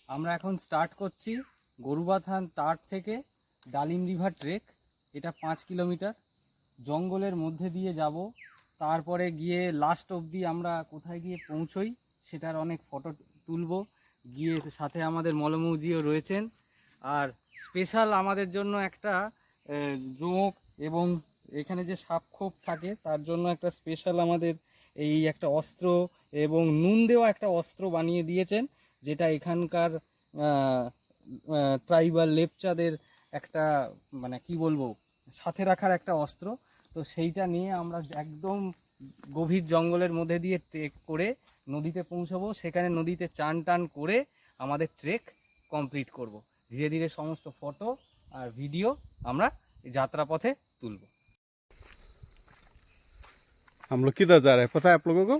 আমরা এখন স্টার্ট করছি গরুবাথান তার থেকে ডালিম রিভার ট্রেক। এটা 5 কিলোমিটার জঙ্গলের মধ্যে দিয়ে যাব। তারপরে গিয়ে লাস্ট অবধি আমরা কোথায় গিয়ে পৌঁছই সেটার অনেক ফটো তুলব। গিয়ে সাথে আমাদের মলমৌজিও রয়েছেন। আর স্পেশাল আমাদের জন্য একটা জোঁক এবং এখানে যে সাপখোপ থাকে তার জন্য একটা স্পেশাল আমাদের এই একটা অস্ত্র এবং নুন দেওয়া একটা অস্ত্র বানিয়ে দিয়েছেন, যেটা এখানকার ট্রাইবাল লেপচাদের একটা মানে কি বলবো সাথে রাখার একটা অস্ত্র। তো সেইটা নিয়ে আমরা একদম গভীর জঙ্গলের মধ্যে দিয়ে ট্রেক করে নদীতে পৌঁছাবো। সেখানে নদীতে চান টান করে আমাদের ট্রেক কমপ্লিট করব। ধীরে ধীরে সমস্ত ফটো আর ভিডিও আমরা যাত্রাপথে তুলব। हम लोग किधर जा रहे हैं पता है आप लोगों को?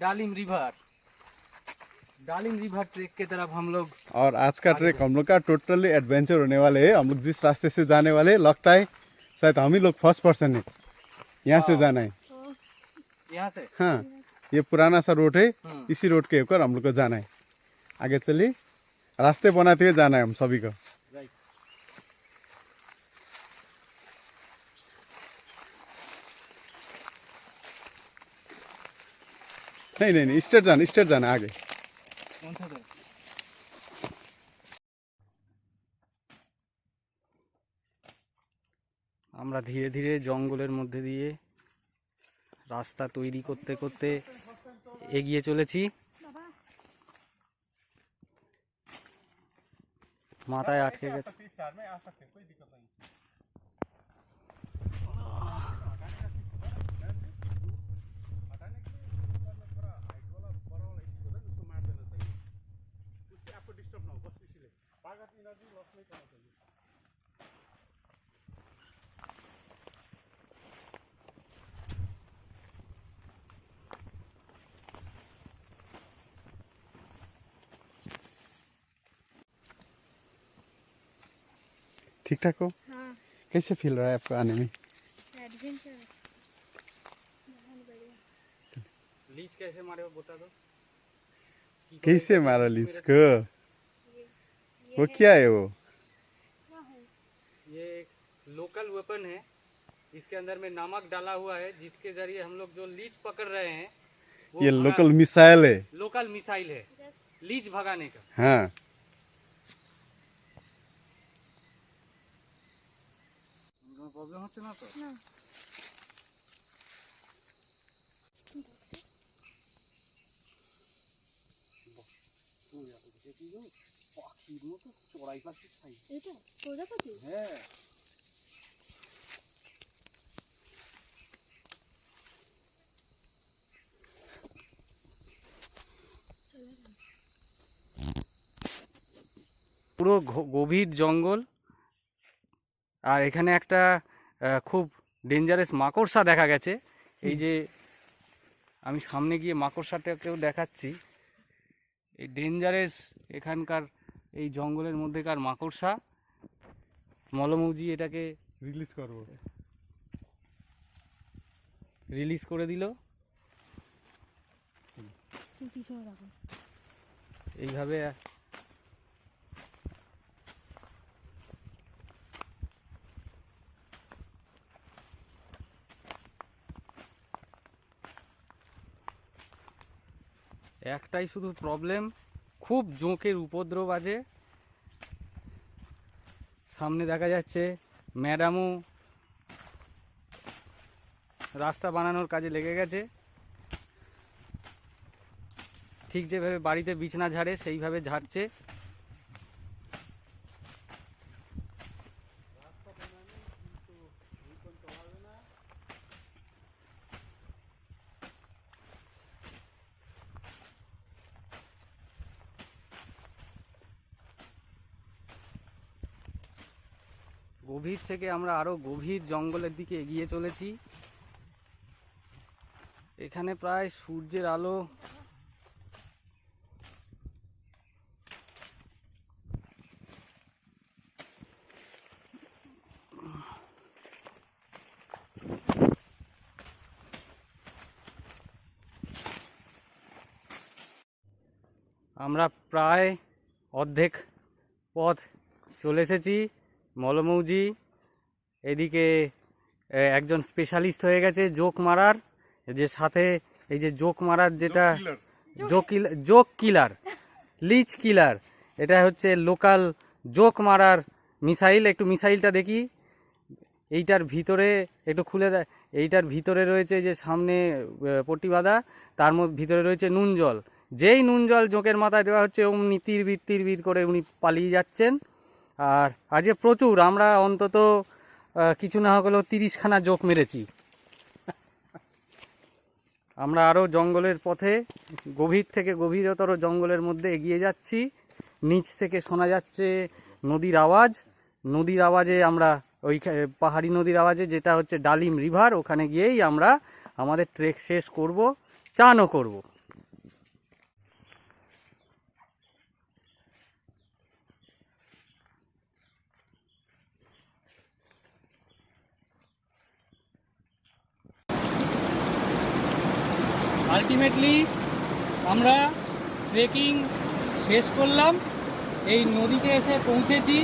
डालिम रिवर ट्रेक के तरफ हम लोग। और आज का ट्रेक हम लोग का टोटली एडवेंचर होने वाले है। हम लोग जिस रास्ते से जाने वाले हैं लगता है शायद हम ही लोग फर्स्ट पर्सन है यहाँ से जाना है। यहाँ से हाँ, ये पुराना सा रोड है, इसी रोड के ऊपर हम लोग को जाना है। आगे चलिए, रास्ते बनाते हुए जाना है हम सभी को। नहीं नहीं नहीं, स्टेट जाना आगे। আমরা ধীরে ধীরে জঙ্গলের মধ্যে দিয়ে রাস্তা তৈরি করতে করতে এগিয়ে চলেছি। মাথায় আটকে গেছে। ठीक ठाक हो? हाँ। कैसे फील रहा है आपको आने में? एडवेंचर बहुत बढ़िया। लीच कैसे मारे हो बता दो। कैसे मारा लीच को? वो क्या है वो? क्या है? ये एक लोकल वेपन है। इसके अंदर में नमक डाला हुआ है, जिसके जरिए हम लोग जो लीच पकड़ रहे हैं वो ये लोकल मिसाइल है। लोकल मिसाइल है लीच भगाने का। हाँ, प्रॉब्लम হচ্ছে না তো? না। পাখির মতো চড়াই পাখির সাইজ। এটা প্রজাপতি? হ্যাঁ। পুরো গভীর জঙ্গল। আর এখানে একটা খুব ডেঞ্জারাস মাকড়সা দেখা গেছে। এই যে আমি সামনে গিয়ে মাকড়সাটাকেও দেখাচ্ছি। এই ডেঞ্জারাস এখানকার এই জঙ্গলের মধ্যেকার মাকড়সা। মলমৌজি এটাকে রিলিজ করে দিল। এইভাবে একটাই শুধু প্রবলেম, খুব জোঁকের উপদ্রব আছে। সামনে দেখা যাচ্ছে ম্যাডামও রাস্তা বানানোর কাজে লেগে গেছে। ঠিক যেভাবে বাড়িতে বিছনা ঝাড়ে সেইভাবে ঝাড়ছে। গভীর থেকে আমরা আরো গভীর জঙ্গলের দিকে এগিয়ে চলেছি। এখানে প্রায় সূর্যের আলো আমরা প্রায় অর্ধেক পথ চলে এসেছি। মলমৌজি এদিকে একজন স্পেশালিস্ট হয়ে গেছে জোক মারার, যে সাথে এই যে জোক মারার যেটা জোক কিলার, লিচ কিলার, এটা হচ্ছে লোকাল জোক মারার মিসাইল। একটু মিসাইলটা দেখি, এইটার ভিতরে একটু খুলে দেয়। এইটার ভিতরে রয়েছে যে সামনে পট্টি বাঁধা, তার ভিতরে রয়েছে নুন জল। যেই নুন জল জোকের মাথায় দেওয়া হচ্ছে অমনি তিরবির করে উনি পালিয়ে যাচ্ছেন। আর আজকে প্রচুর, আমরা অন্তত কিছু না হলেও 30খানা জোক মেরেছি। আমরা আরও জঙ্গলের পথে গভীর থেকে গভীরতর জঙ্গলের মধ্যে এগিয়ে যাচ্ছি। নিচ থেকে শোনা যাচ্ছে নদীর আওয়াজ। নদীর আওয়াজে আমরা ওই পাহাড়ি নদীর আওয়াজে, যেটা হচ্ছে ডালিম রিভার, ওখানে গিয়েই আমরা আমাদের ট্রেক শেষ করব, চানও করব। আলটিমেটলি আমরা ট্রেকিং শেষ করলাম, এই নদীতে এসে পৌঁছেছি।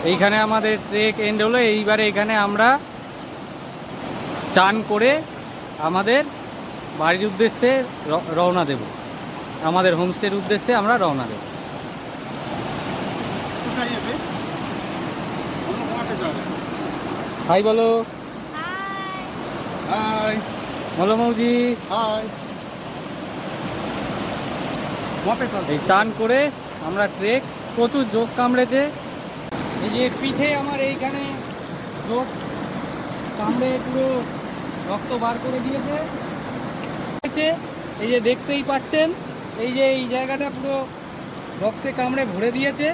এইখানে আমাদের ট্রেক এন্ড হলো। এইবারে এখানে আমরা চান করে আমাদের বাড়ির উদ্দেশ্যে রওনা দেব, আমাদের হোমস্টের উদ্দেশ্যে আমরা রওনা দেব। হাই বলো। হাই মলমৌজি। হাই। এই চান করে আমরা ট্রেক, প্রচুর জোক কামড়েছে। এই যে পিঠে আমার এইখানে জোক কামড়ে পুরো রক্ত বার করে দিয়েছে। এই যে দেখতেই পাচ্ছেন, এই যে এই জায়গাটা পুরো রক্তে কামড়ে ভরে দিয়েছে।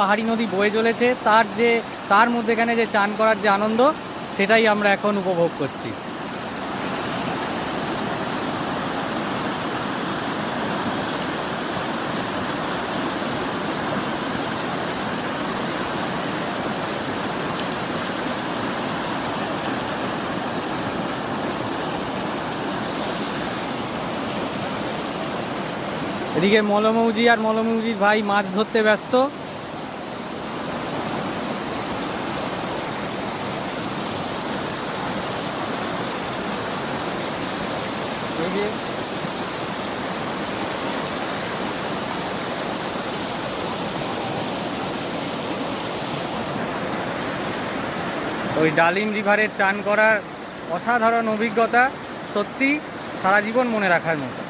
পাহাড়ি নদী বয়ে চলেছে, তার মধ্যেখানে যে চান করার যে আনন্দ, সেটাই আমরা এখন উপভোগ করছি। এদিকে মলমৌজি আর মলমৌজির ভাই মাছ ধরতে ব্যস্ত। ওই ডালিম রিভারের চান করার অসাধারণ অভিজ্ঞতা, সত্যি সারা জীবন মনে রাখার মতো।